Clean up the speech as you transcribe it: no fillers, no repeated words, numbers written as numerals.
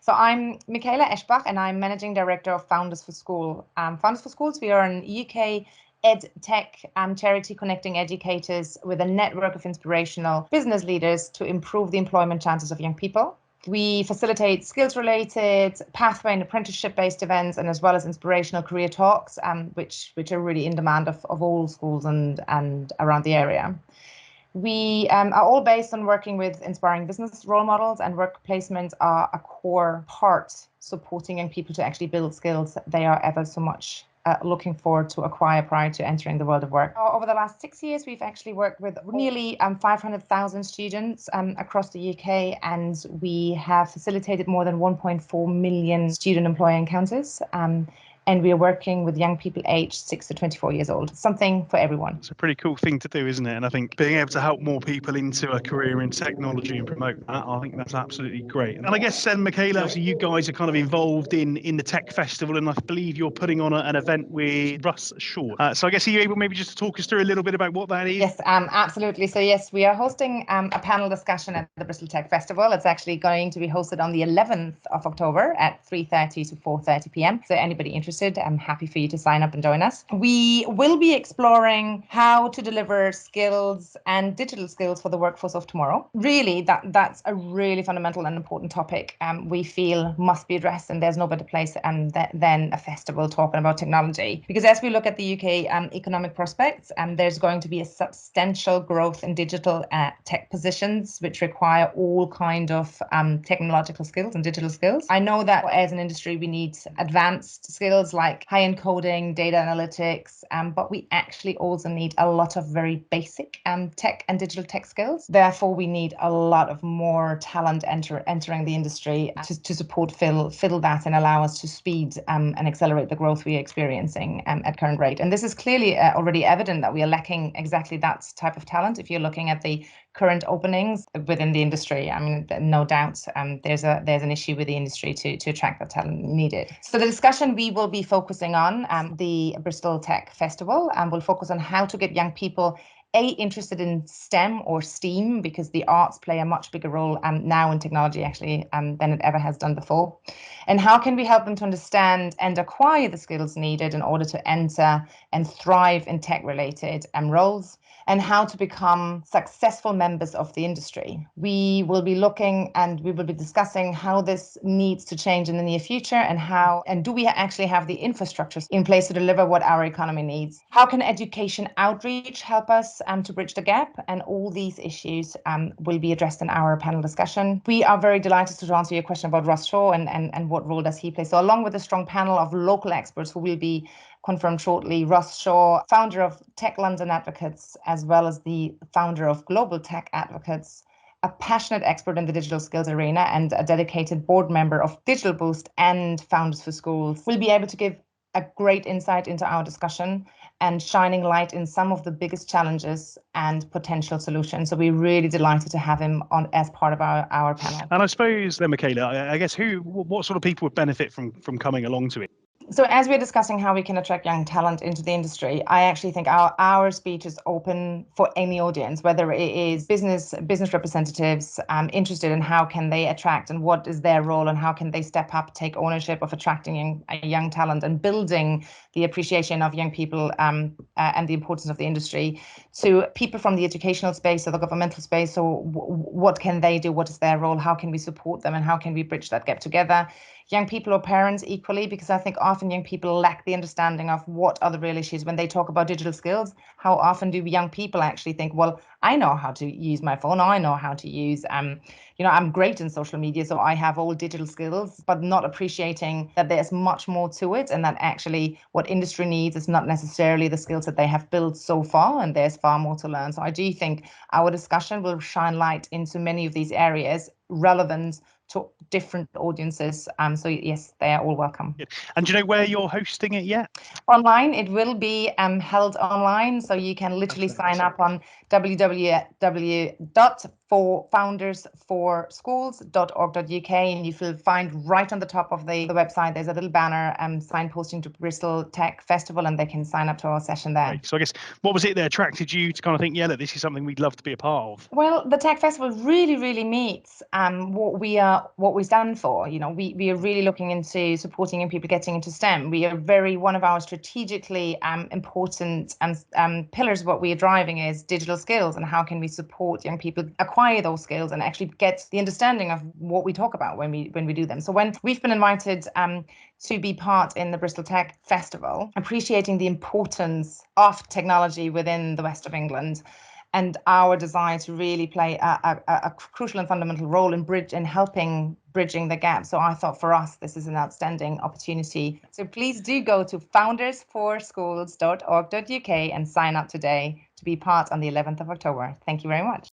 So I'm Michaela Eschbach, and I'm Managing Director of Founders4Schools. Founders4Schools, we are an UK ed tech charity connecting educators with a network of inspirational business leaders to improve the employment chances of young people. We facilitate skills-related, pathway and apprenticeship-based events, and as well as inspirational career talks, which are really in demand of all schools and around the area. We are all based on working with inspiring business role models, and work placements are a core part supporting young people to actually build skills that they are ever so much looking forward to acquire prior to entering the world of work. Over the last 6 years, we've actually worked with nearly 500,000 students across the UK, and we have facilitated more than 1.4 million student employer encounters. And we are working with young people aged 6 to 24 years old. Something for everyone. It's a pretty cool thing to do, isn't it? And I think being able to help more people into a career in technology and promote that, I think that's absolutely great. And I guess, Michaela, obviously you guys are kind of involved in the tech festival, and I believe you're putting on an event with Russ Shaw. So I guess, are you able maybe just to talk us through a little bit about what that is? Yes, absolutely. So yes, we are hosting a panel discussion at the Bristol Tech Festival. It's actually going to be hosted on the 11th of October at 3:30 to 4:30 p.m. So anybody interested, I'm happy for you to sign up and join us. We will be exploring how to deliver skills and digital skills for the workforce of tomorrow. Really, that's a really fundamental and important topic we feel must be addressed, and there's no better place than a festival talking about technology. Because as we look at the UK economic prospects, there's going to be a substantial growth in digital tech positions, which require all kind of technological skills and digital skills. I know that as an industry, we need advanced skills like high-end coding, data analytics, but we actually also need a lot of very basic tech and digital tech skills. Therefore, we need a lot of more talent entering the industry to support fill that and allow us to speed and accelerate the growth we are experiencing at current rate. And this is clearly already evident that we are lacking exactly that type of talent. If you're looking at the current openings within the industry, I mean, no doubt there's an issue with the industry to attract the talent needed. So the discussion we will be focusing on the Bristol Tech Festival, and we'll focus on how to get young people interested in STEM or STEAM, because the arts play a much bigger role now in technology actually than it ever has done before. And how can we help them to understand and acquire the skills needed in order to enter and thrive in tech-related roles, and how to become successful members of the industry. We will be looking and we will be discussing how this needs to change in the near future, and do we actually have the infrastructures in place to deliver what our economy needs? How can education outreach help us to bridge the gap? And all these issues will be addressed in our panel discussion. We are very delighted to answer your question about Russ Shaw and what role does he play. So along with a strong panel of local experts who will be confirmed shortly, Russ Shaw, founder of Tech London Advocates, as well as the founder of Global Tech Advocates, a passionate expert in the digital skills arena and a dedicated board member of Digital Boost and Founders4Schools, will be able to give a great insight into our discussion and shining light in some of the biggest challenges and potential solutions. So we're really delighted to have him on as part of our panel. And I suppose then, Michaela, I guess what sort of people would benefit from coming along to it? So as we're discussing how we can attract young talent into the industry, I actually think our speech is open for any audience, whether it is business representatives interested in how can they attract and what is their role and how can they step up, take ownership of attracting young talent and building the appreciation of young people and the importance of the industry, to people from the educational space or the governmental space. So what can they do? What is their role? How can we support them and how can we bridge that gap together? Young people or parents equally, because I think often young people lack the understanding of what are the real issues. When they talk about digital skills, how often do young people actually think, well, I know how to use my phone, I know how to use, I'm great in social media, so I have all digital skills, but not appreciating that there's much more to it, and that actually what industry needs is not necessarily the skills that they have built so far, and there's far more to learn. So I do think our discussion will shine light into many of these areas relevant to different audiences. So yes, they are all welcome. And do you know where you're hosting it yet? Online, it will be held online. So you can literally sign up on www.founders4schools.org.uk, and you will find right on the top of the website, there's a little banner signposting to Bristol Tech Festival, and they can sign up to our session there. Right. So I guess, what was it that attracted you to kind of think, yeah, look, this is something we'd love to be a part of? Well, the Tech Festival really, really meets what we are what we stand for. You know, we are really looking into supporting young people getting into STEM. We are one of our strategically important pillars of what we are driving is digital skills, and how can we support young people acquire those skills and actually get the understanding of what we talk about when we do them. So when we've been invited to be part in the Bristol Tech Festival, appreciating the importance of technology within the West of England, and our desire to really play a crucial and fundamental role in helping bridging the gap. So I thought for us, this is an outstanding opportunity. So please do go to founders4schools.org.uk and sign up today to be part on the 11th of October. Thank you very much.